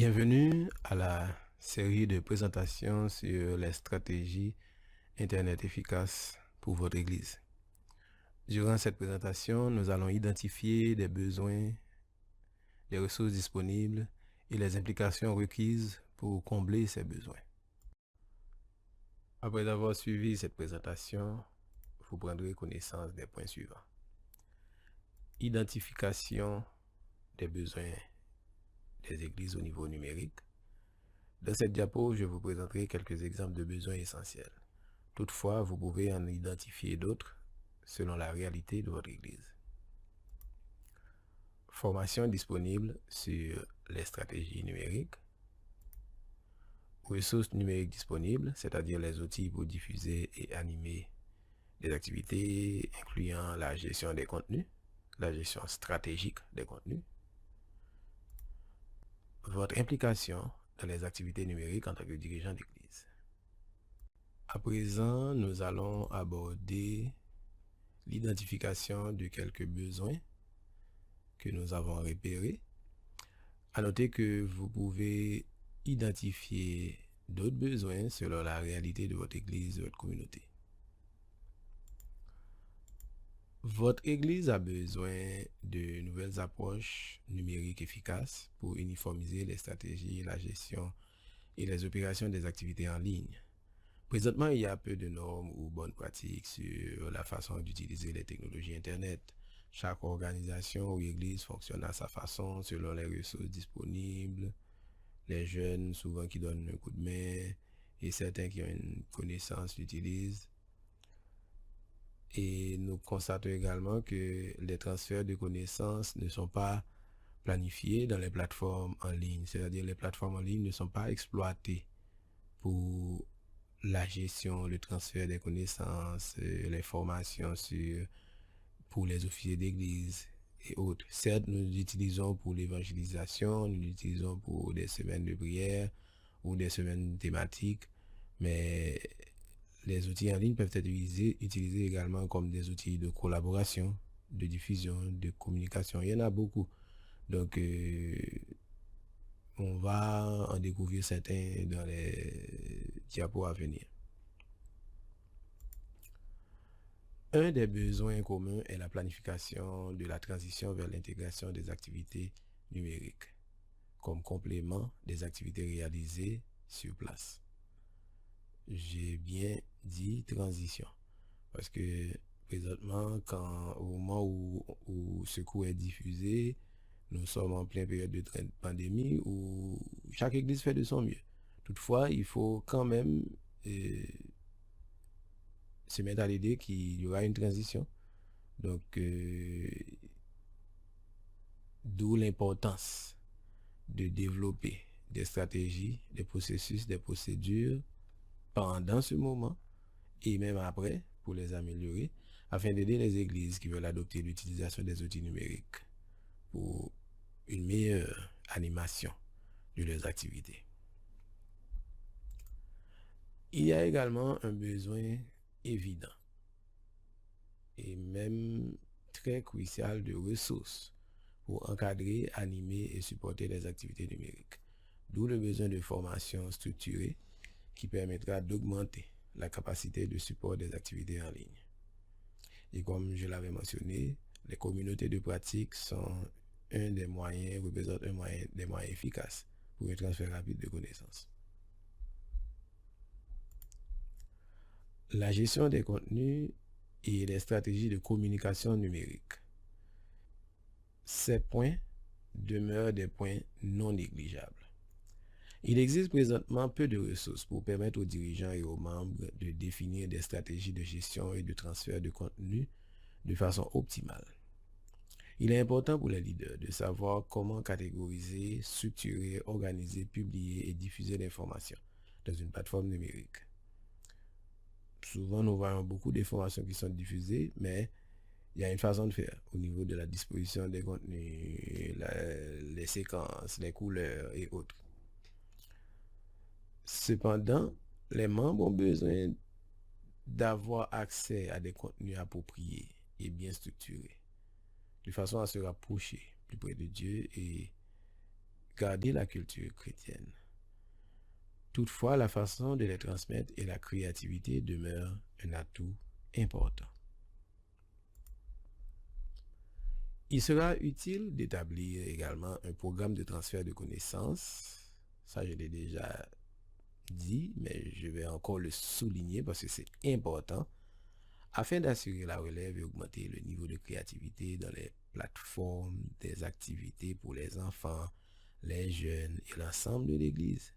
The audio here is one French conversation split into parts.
Bienvenue à la série de présentations sur les stratégies Internet efficaces pour votre Église. Durant cette présentation, nous allons identifier des besoins, des ressources disponibles et les implications requises pour combler ces besoins. Après avoir suivi cette présentation, vous prendrez connaissance des points suivants. Identification des besoins des églises au niveau numérique. Dans cette diapo, je vous présenterai quelques exemples de besoins essentiels. Toutefois, vous pouvez en identifier d'autres selon la réalité de votre église. Formation disponible sur les stratégies numériques. Ressources numériques disponibles, c'est-à-dire les outils pour diffuser et animer des activités, incluant la gestion des contenus, la gestion stratégique des contenus. Votre implication dans les activités numériques en tant que dirigeant d'église. À présent, nous allons aborder l'identification de quelques besoins que nous avons repérés. À noter que vous pouvez identifier d'autres besoins selon la réalité de votre église, de votre communauté. Votre église a besoin de nouvelles approches numériques efficaces pour uniformiser les stratégies, la gestion et les opérations des activités en ligne. Présentement, il y a peu de normes ou bonnes pratiques sur la façon d'utiliser les technologies Internet. Chaque organisation ou église fonctionne à sa façon, selon les ressources disponibles. Les jeunes, souvent, qui donnent un coup de main, et certains qui ont une connaissance l'utilisent. Et nous constatons également que les transferts de connaissances ne sont pas planifiés dans les plateformes en ligne. C'est-à-dire les plateformes en ligne ne sont pas exploitées pour la gestion, le transfert des connaissances, les formations pour les officiers d'église et autres. Certes, nous l'utilisons pour l'évangélisation, nous l'utilisons pour des semaines de prière ou des semaines thématiques, mais les outils en ligne peuvent être utilisés également comme des outils de collaboration, de diffusion, de communication. Il y en a beaucoup. Donc, on va en découvrir certains dans les diapos à venir. Un des besoins communs est la planification de la transition vers l'intégration des activités numériques comme complément des activités réalisées sur place. J'ai bien dit transition parce que présentement, au moment où ce cours est diffusé, nous sommes en pleine période de pandémie où chaque église fait de son mieux. Toutefois, il faut quand même se mettre à l'idée qu'il y aura une transition. Donc, d'où l'importance de développer des stratégies, des processus, des procédures pendant ce moment et même après pour les améliorer afin d'aider les églises qui veulent adopter l'utilisation des outils numériques pour une meilleure animation de leurs activités. Il y a également un besoin évident et même très crucial de ressources pour encadrer, animer et supporter les activités numériques. D'où le besoin de formation structurée qui permettra d'augmenter la capacité de support des activités en ligne. Et comme je l'avais mentionné, les communautés de pratique sont représentent des moyens efficaces pour un transfert rapide de connaissances. La gestion des contenus et les stratégies de communication numérique. Ces points demeurent des points non négligeables. Il existe présentement peu de ressources pour permettre aux dirigeants et aux membres de définir des stratégies de gestion et de transfert de contenu de façon optimale. Il est important pour les leaders de savoir comment catégoriser, structurer, organiser, publier et diffuser l'information dans une plateforme numérique. Souvent, nous voyons beaucoup d'informations qui sont diffusées, mais il y a une façon de faire au niveau de la disposition des contenus, les séquences, les couleurs et autres. Cependant, les membres ont besoin d'avoir accès à des contenus appropriés et bien structurés, de façon à se rapprocher plus près de Dieu et garder la culture chrétienne. Toutefois, la façon de les transmettre et la créativité demeurent un atout important. Il sera utile d'établir également un programme de transfert de connaissances. Ça, je l'ai déjà dit, mais je vais encore le souligner parce que c'est important, afin d'assurer la relève et augmenter le niveau de créativité dans les plateformes des activités pour les enfants, les jeunes et l'ensemble de l'Église.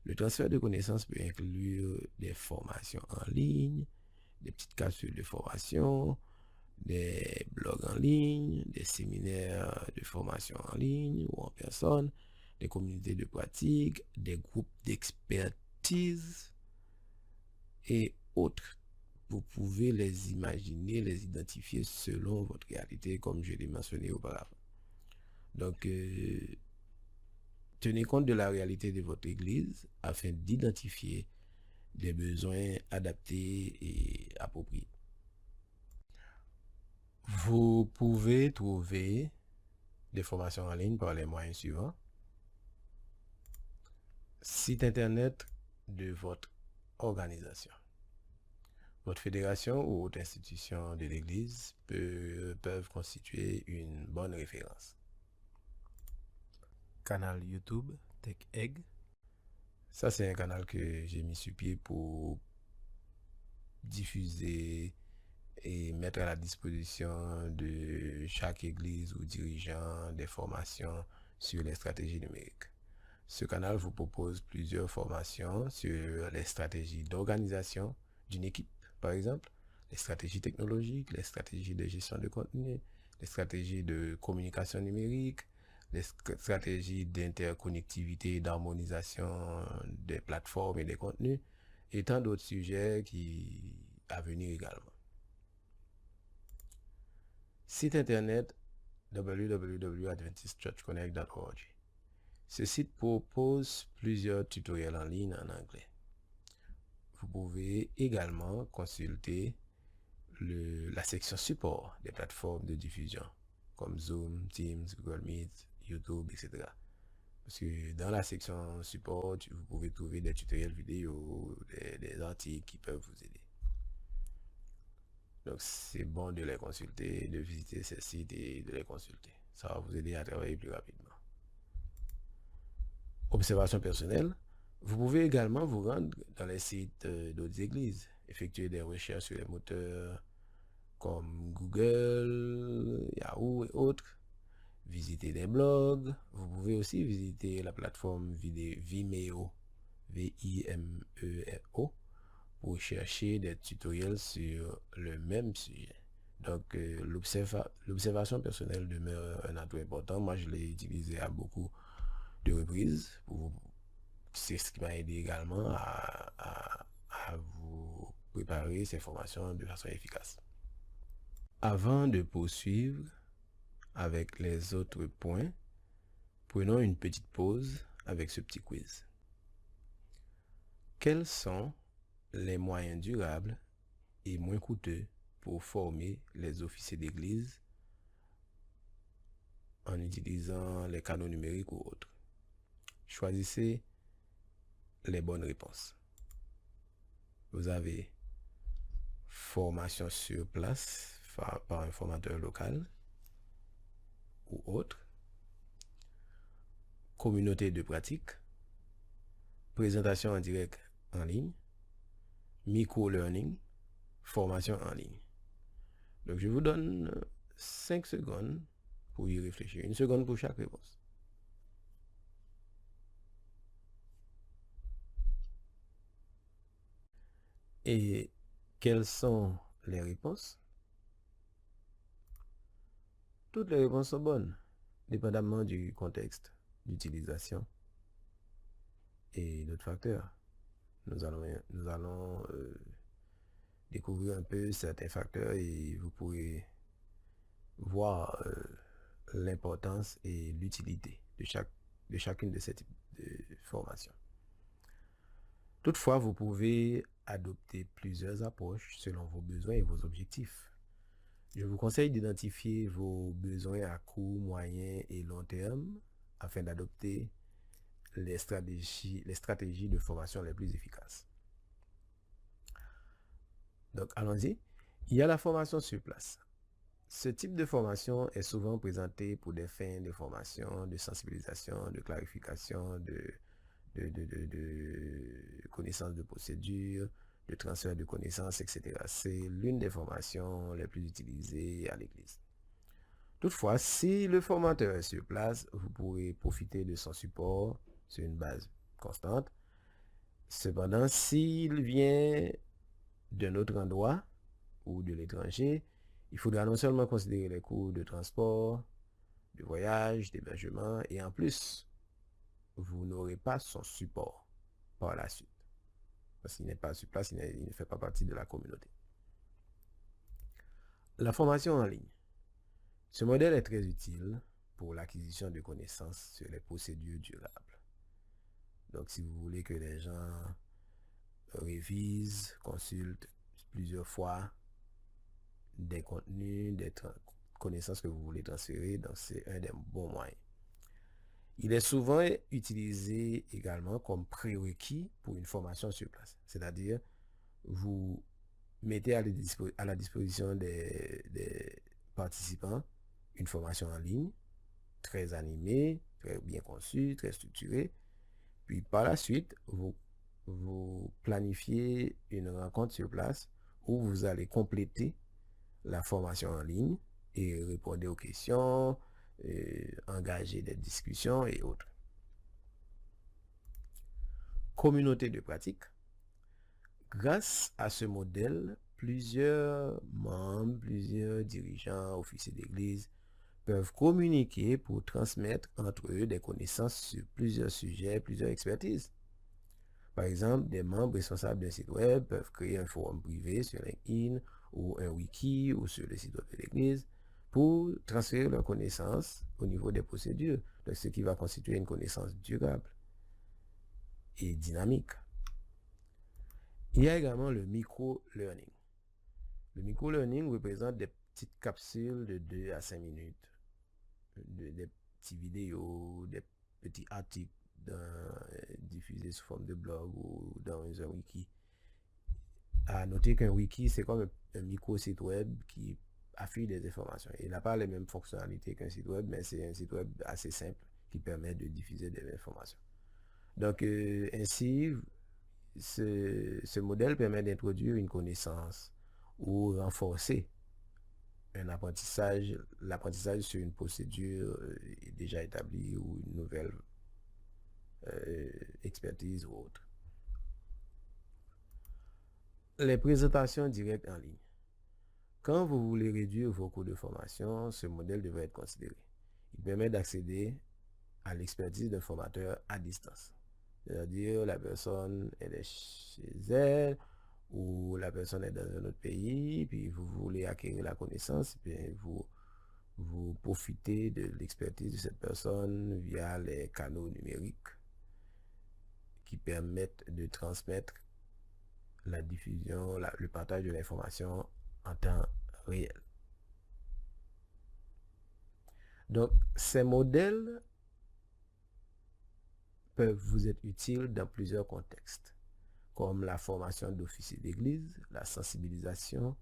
Le transfert de connaissances peut inclure des formations en ligne, des petites capsules de formation, des blogs en ligne, des séminaires de formation en ligne ou en personne, des communautés de pratique, des groupes d'expertise et autres. Vous pouvez les imaginer, les identifier selon votre réalité, comme je l'ai mentionné auparavant. Donc, tenez compte de la réalité de votre église afin d'identifier des besoins adaptés et appropriés. Vous pouvez trouver des formations en ligne par les moyens suivants. Site internet de votre organisation. Votre fédération ou autre institution de l'Église peuvent constituer une bonne référence. Canal YouTube TechEgg. Ça, c'est un canal que j'ai mis sur pied pour diffuser et mettre à la disposition de chaque église ou dirigeant des formations sur les stratégies numériques. Ce canal vous propose plusieurs formations sur les stratégies d'organisation d'une équipe, par exemple, les stratégies technologiques, les stratégies de gestion de contenu, les stratégies de communication numérique, les stratégies d'interconnectivité et d'harmonisation des plateformes et des contenus, et tant d'autres sujets à venir également. Site internet www.adventistchurchconnect.org. Ce site propose plusieurs tutoriels en ligne en anglais. Vous pouvez également consulter la section support des plateformes de diffusion comme Zoom, Teams, Google Meet, YouTube, etc. Parce que dans la section support, vous pouvez trouver des tutoriels vidéo, des articles qui peuvent vous aider. Donc, c'est bon de les consulter, de visiter ces sites et de les consulter. Ça va vous aider à travailler plus rapidement. Observation personnelle. Vous pouvez également vous rendre dans les sites d'autres églises, effectuer des recherches sur les moteurs comme Google, Yahoo et autres, visiter des blogs. Vous pouvez aussi visiter la plateforme Vimeo, Vimeo, pour chercher des tutoriels sur le même sujet. Donc, l'observation personnelle demeure un atout important. Moi, je l'ai utilisé à beaucoup de reprises. C'est ce qui m'a aidé également à vous préparer ces formations de façon efficace. Avant de poursuivre avec les autres points, prenons une petite pause avec ce petit quiz. Quels sont les moyens durables et moins coûteux pour former les officiers d'église en utilisant les canaux numériques ou autres? Choisissez les bonnes réponses. Vous avez formation sur place par un formateur local ou autre, communauté de pratique, présentation en direct en ligne, micro-learning, formation en ligne. Donc, je vous donne 5 secondes pour y réfléchir. 1 seconde pour chaque réponse. Et quelles sont les réponses? Toutes les réponses sont bonnes, dépendamment du contexte d'utilisation et d'autres facteurs. Nous allons découvrir un peu certains facteurs et vous pourrez voir l'importance et l'utilité de chacune de ces types de formations. Toutefois, vous pouvez adopter plusieurs approches selon vos besoins et vos objectifs. Je vous conseille d'identifier vos besoins à court, moyen et long terme afin d'adopter les stratégies de formation les plus efficaces. Donc, allons-y. Il y a la formation sur place. Ce type de formation est souvent présenté pour des fins de formation, de sensibilisation, de clarification, de connaissances de procédure, de transfert de connaissances, etc. C'est l'une des formations les plus utilisées à l'Église. Toutefois, si le formateur est sur place, vous pourrez profiter de son support sur une base constante. Cependant, s'il vient d'un autre endroit ou de l'étranger, il faudra non seulement considérer les coûts de transport, de voyage, d'hébergement, et en plus, vous n'aurez pas son support par la suite. Parce qu'il n'est pas sur place, il ne fait pas partie de la communauté. La formation en ligne. Ce modèle est très utile pour l'acquisition de connaissances sur les procédures durables. Donc, si vous voulez que les gens révisent, consultent plusieurs fois des contenus, des connaissances que vous voulez transférer, donc c'est un des bons moyens. Il est souvent utilisé également comme prérequis pour une formation sur place. C'est-à-dire, vous mettez à la disposition des participants une formation en ligne, très animée, très bien conçue, très structurée. Puis par la suite, vous planifiez une rencontre sur place où vous allez compléter la formation en ligne et répondre aux questions, engager des discussions et autres. Communauté de pratique. Grâce à ce modèle, plusieurs membres, plusieurs dirigeants, officiers d'église peuvent communiquer pour transmettre entre eux des connaissances sur plusieurs sujets, plusieurs expertises. Par exemple, des membres responsables d'un site web peuvent créer un forum privé sur LinkedIn ou un wiki ou sur le site web de l'église pour transférer leurs connaissances au niveau des procédures, donc ce qui va constituer une connaissance durable et dynamique. Il y a également le micro-learning. Le micro-learning représente des petites capsules de 2 à 5 minutes, des petites vidéos, des petits articles diffusés sous forme de blog ou dans un wiki. À noter qu'un wiki, c'est comme un micro-site web qui affiche des informations. Il n'a pas les mêmes fonctionnalités qu'un site web, mais c'est un site web assez simple qui permet de diffuser des informations. Donc, ainsi, ce modèle permet d'introduire une connaissance ou renforcer l'apprentissage sur une procédure déjà établie ou une nouvelle expertise ou autre. Les présentations directes en ligne. Quand vous voulez réduire vos coûts de formation, ce modèle devrait être considéré. Il permet d'accéder à l'expertise d'un formateur à distance. C'est-à-dire, la personne elle est chez elle ou la personne est dans un autre pays, puis vous voulez acquérir la connaissance, puis vous profitez de l'expertise de cette personne via les canaux numériques qui permettent de transmettre la diffusion, le partage de l'information en temps réel. Donc, ces modèles peuvent vous être utiles dans plusieurs contextes, comme la formation d'officiers d'église, la sensibilisation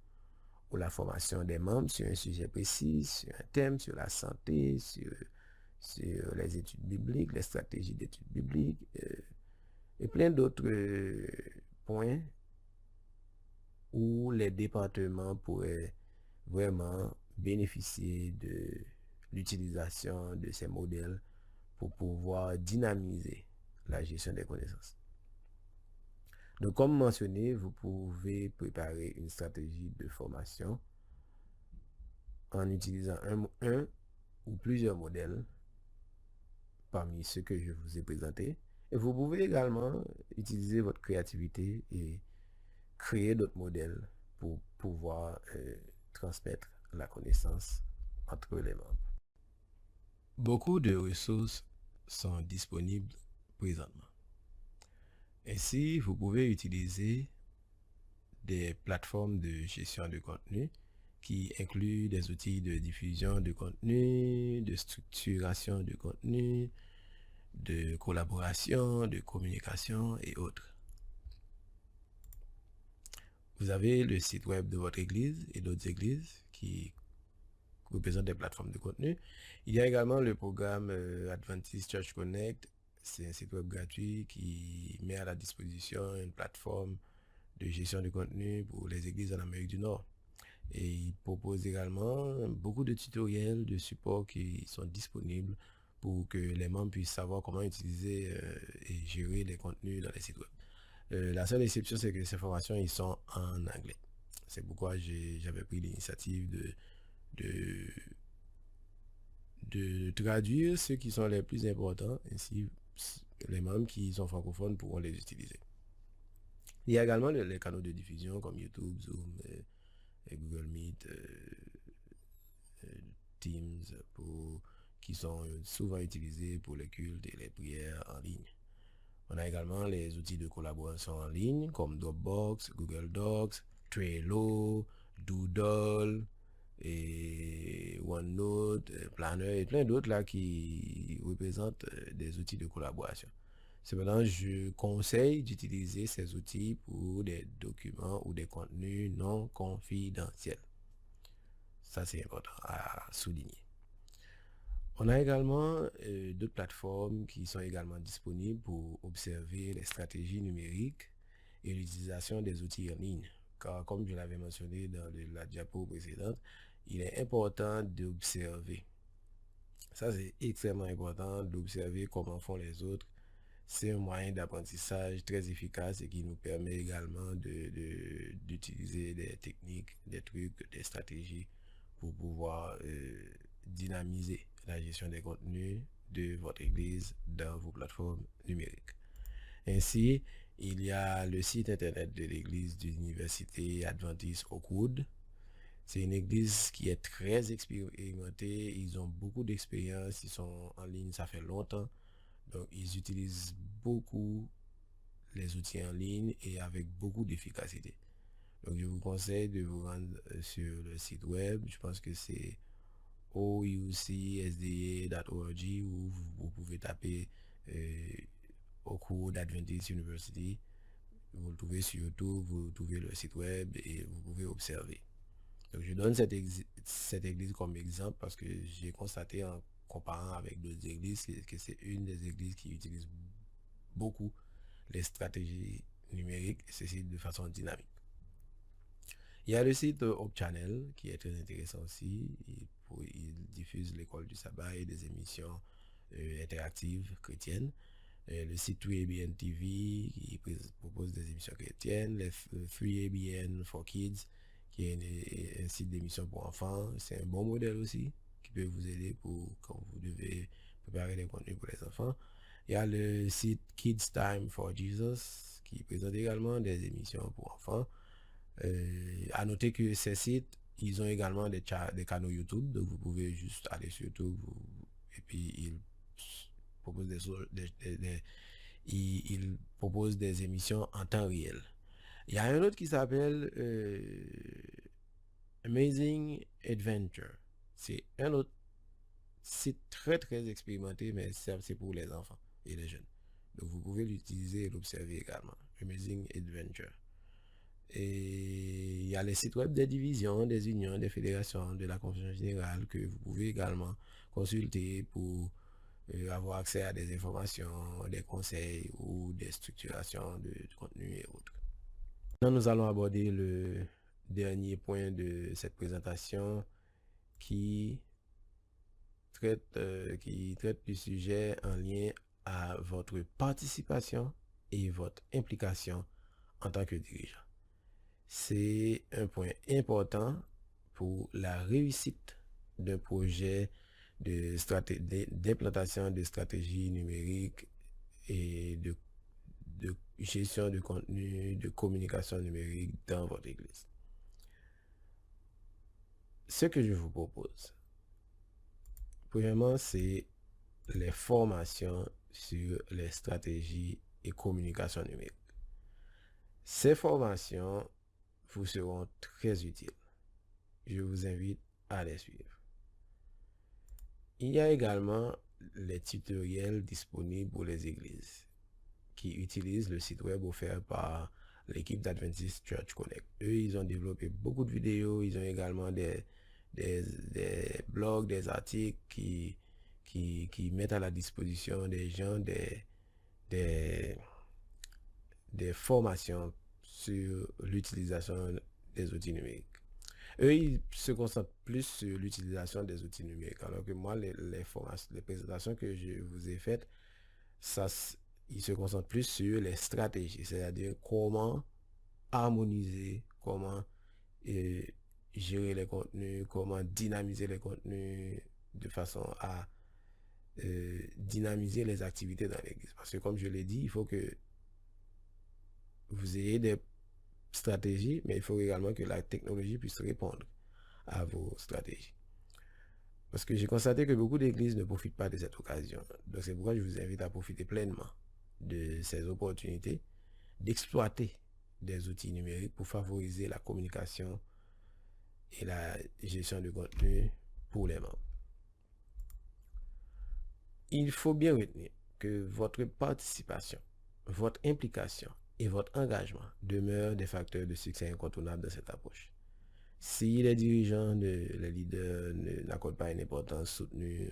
ou la formation des membres sur un sujet précis, sur un thème, sur la santé, sur les études bibliques, les stratégies d'études bibliques, et plein d'autres points où les départements pourraient vraiment bénéficier de l'utilisation de ces modèles pour pouvoir dynamiser la gestion des connaissances. Donc, comme mentionné, vous pouvez préparer une stratégie de formation en utilisant un ou plusieurs modèles parmi ceux que je vous ai présentés. Et vous pouvez également utiliser votre créativité et créer d'autres modèles pour pouvoir transmettre la connaissance entre les membres. Beaucoup de ressources sont disponibles présentement. Ainsi, vous pouvez utiliser des plateformes de gestion de contenu qui incluent des outils de diffusion de contenu, de structuration de contenu, de collaboration, de communication et autres. Vous avez le site web de votre église et d'autres églises qui représentent des plateformes de contenu. Il y a également le programme Adventist Church Connect. C'est un site web gratuit qui met à la disposition une plateforme de gestion de contenu pour les églises en Amérique du Nord. Et il propose également beaucoup de tutoriels, de supports qui sont disponibles pour que les membres puissent savoir comment utiliser et gérer les contenus dans les sites web. La seule exception, c'est que ces formations, ils sont en anglais. C'est pourquoi j'avais pris l'initiative de traduire ceux qui sont les plus importants, ainsi les membres qui sont francophones pourront les utiliser. Il y a également les canaux de diffusion comme YouTube, Zoom, et Google Meet, Teams, qui sont souvent utilisés pour les cultes et les prières en ligne. On a également les outils de collaboration en ligne comme Dropbox, Google Docs, Trello, Doodle et OneNote, Planner et plein d'autres là qui représentent des outils de collaboration. Cependant, je conseille d'utiliser ces outils pour des documents ou des contenus non confidentiels. Ça, c'est important à souligner. On a également d'autres plateformes qui sont également disponibles pour observer les stratégies numériques et l'utilisation des outils en ligne. Car comme je l'avais mentionné dans la diapo précédente, il est important d'observer. Ça, c'est extrêmement important d'observer comment font les autres. C'est un moyen d'apprentissage très efficace et qui nous permet également d'utiliser des techniques, des trucs, des stratégies pour pouvoir dynamiser la gestion des contenus de votre église dans vos plateformes numériques. Ainsi, il y a le site internet de l'église de l'université adventiste Oakwood. C'est une église qui est très expérimentée, ils ont beaucoup d'expérience, ils sont en ligne, ça fait longtemps. Donc, ils utilisent beaucoup les outils en ligne et avec beaucoup d'efficacité. Donc, je vous conseille de vous rendre sur le site web. Je pense que c'est oucsda.org où vous pouvez taper Oakwood Adventist University. Vous le trouvez sur YouTube, vous trouvez le site web et vous pouvez observer. Donc, je donne cette église comme exemple parce que j'ai constaté en comparant avec d'autres églises que c'est une des églises qui utilise beaucoup les stratégies numériques et ceci de façon dynamique. Il y a le site Hope Channel qui est très intéressant aussi. Il diffuse l'école du sabbat et des émissions interactives chrétiennes. Le site 3ABN TV qui propose des émissions chrétiennes. Le 3ABN for Kids qui est un site d'émission pour enfants. C'est un bon modèle aussi qui peut vous aider pour quand vous devez préparer des contenus pour les enfants. Il y a le site Kids Time for Jesus qui présente également des émissions pour enfants. À noter que ces sites, ils ont également des canaux YouTube, donc vous pouvez juste aller sur YouTube et puis ils proposent ils proposent des émissions en temps réel. Il y a un autre qui s'appelle Amazing Adventure. C'est un autre site très très expérimenté, mais c'est pour les enfants et les jeunes. Donc vous pouvez l'utiliser et l'observer également. Amazing Adventure. Et il y a les sites web des divisions, des unions, des fédérations, de la Convention générale que vous pouvez également consulter pour avoir accès à des informations, des conseils ou des structurations de contenu et autres. Maintenant, nous allons aborder le dernier point de cette présentation qui traite du sujet en lien à votre participation et votre implication en tant que dirigeant. C'est un point important pour la réussite d'un projet d'implantation de stratégies numériques et de gestion de contenu, de communication numérique dans votre église. Ce que je vous propose, premièrement, c'est les formations sur les stratégies et communication numérique. Ces formations vous seront très utiles. Je vous invite à les suivre. Il y a également les tutoriels disponibles pour les églises qui utilisent le site web offert par l'équipe d'Adventist Church Connect. Eux, ils ont développé beaucoup de vidéos, ils ont également des blogs, des articles qui mettent à la disposition des gens des, des formations sur l'utilisation des outils numériques. Eux, ils se concentrent plus sur l'utilisation des outils numériques, alors que moi, les formations, les présentations que je vous ai faites, ils se concentrent plus sur les stratégies, c'est-à-dire comment harmoniser, comment gérer les contenus, comment dynamiser les contenus de façon à dynamiser les activités dans l'église. Parce que comme je l'ai dit, il faut que vous ayez des stratégies, mais il faut également que la technologie puisse répondre à vos stratégies. Parce que j'ai constaté que beaucoup d'églises ne profitent pas de cette occasion. Donc c'est pourquoi je vous invite à profiter pleinement de ces opportunités, d'exploiter des outils numériques pour favoriser la communication et la gestion de contenu pour les membres. Il faut bien retenir que votre participation, votre implication et votre engagement demeurent des facteurs de succès incontournables dans cette approche. Si les dirigeants, les leaders n'accordent pas une importance soutenue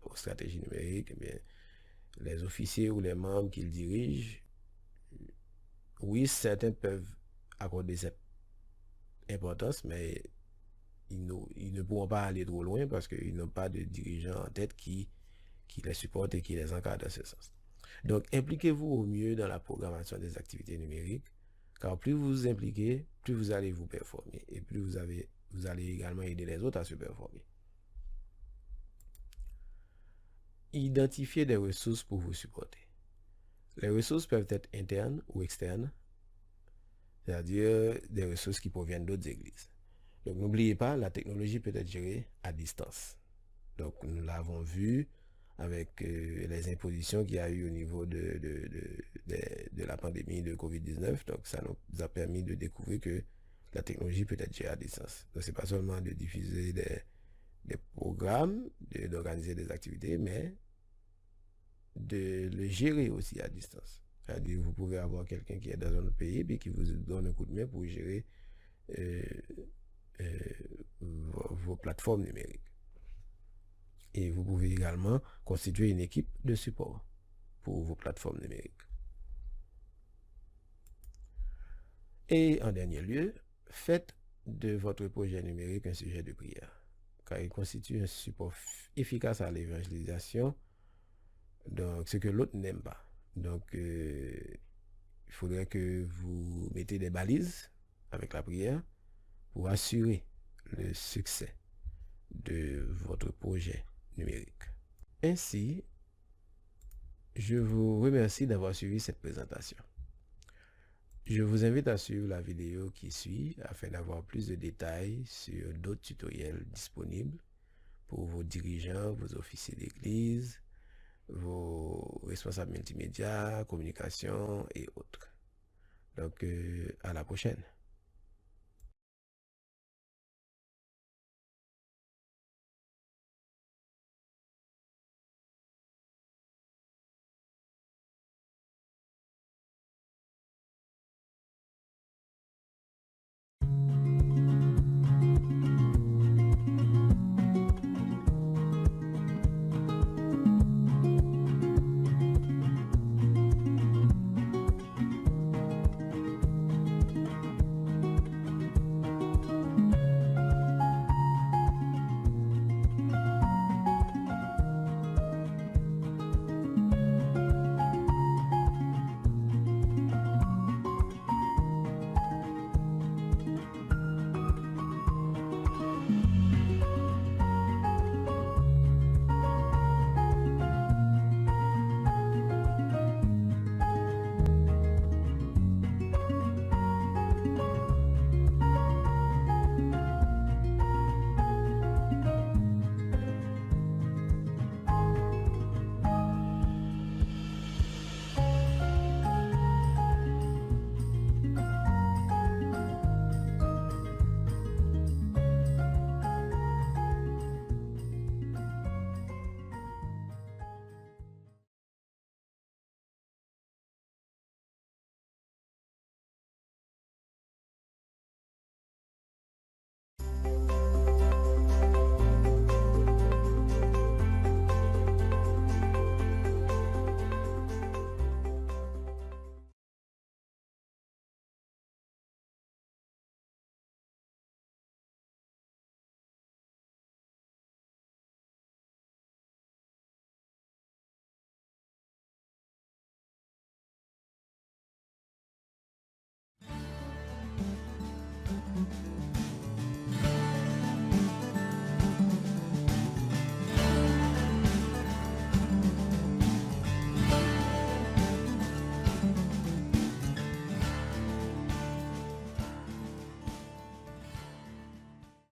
aux stratégies numériques, eh bien, les officiers ou les membres qu'ils dirigent, oui, certains peuvent accorder cette importance, mais ils ne pourront pas aller trop loin parce qu'ils n'ont pas de dirigeants en tête qui les supportent et qui les encadrent dans ce sens. Donc, impliquez-vous au mieux dans la programmation des activités numériques, car plus vous vous impliquez, plus vous allez vous performer et plus vous allez également aider les autres à se performer. Identifiez des ressources pour vous supporter. Les ressources peuvent être internes ou externes, c'est-à-dire des ressources qui proviennent d'autres églises. Donc, n'oubliez pas, la technologie peut être gérée à distance. Donc, nous l'avons vu avec les impositions qu'il y a eu au niveau de la pandémie de COVID-19. Donc, ça nous a permis de découvrir que la technologie peut être gérée à distance. Donc, c'est pas seulement de diffuser des programmes, d'organiser des activités, mais de le gérer aussi à distance. C'est-à-dire, vous pouvez avoir quelqu'un qui est dans un autre pays et qui vous donne un coup de main pour gérer vos plateformes numériques. Et vous pouvez également constituer une équipe de support pour vos plateformes numériques. Et en dernier lieu, faites de votre projet numérique un sujet de prière, car il constitue un support efficace à l'évangélisation, donc ce que l'autre n'aime pas. Donc, il faudrait que vous mettez des balises avec la prière pour assurer le succès de votre projet numérique. Ainsi, je vous remercie d'avoir suivi cette présentation. Je vous invite à suivre la vidéo qui suit afin d'avoir plus de détails sur d'autres tutoriels disponibles pour vos dirigeants, vos officiers d'église, vos responsables multimédia, communication et autres. Donc, à la prochaine.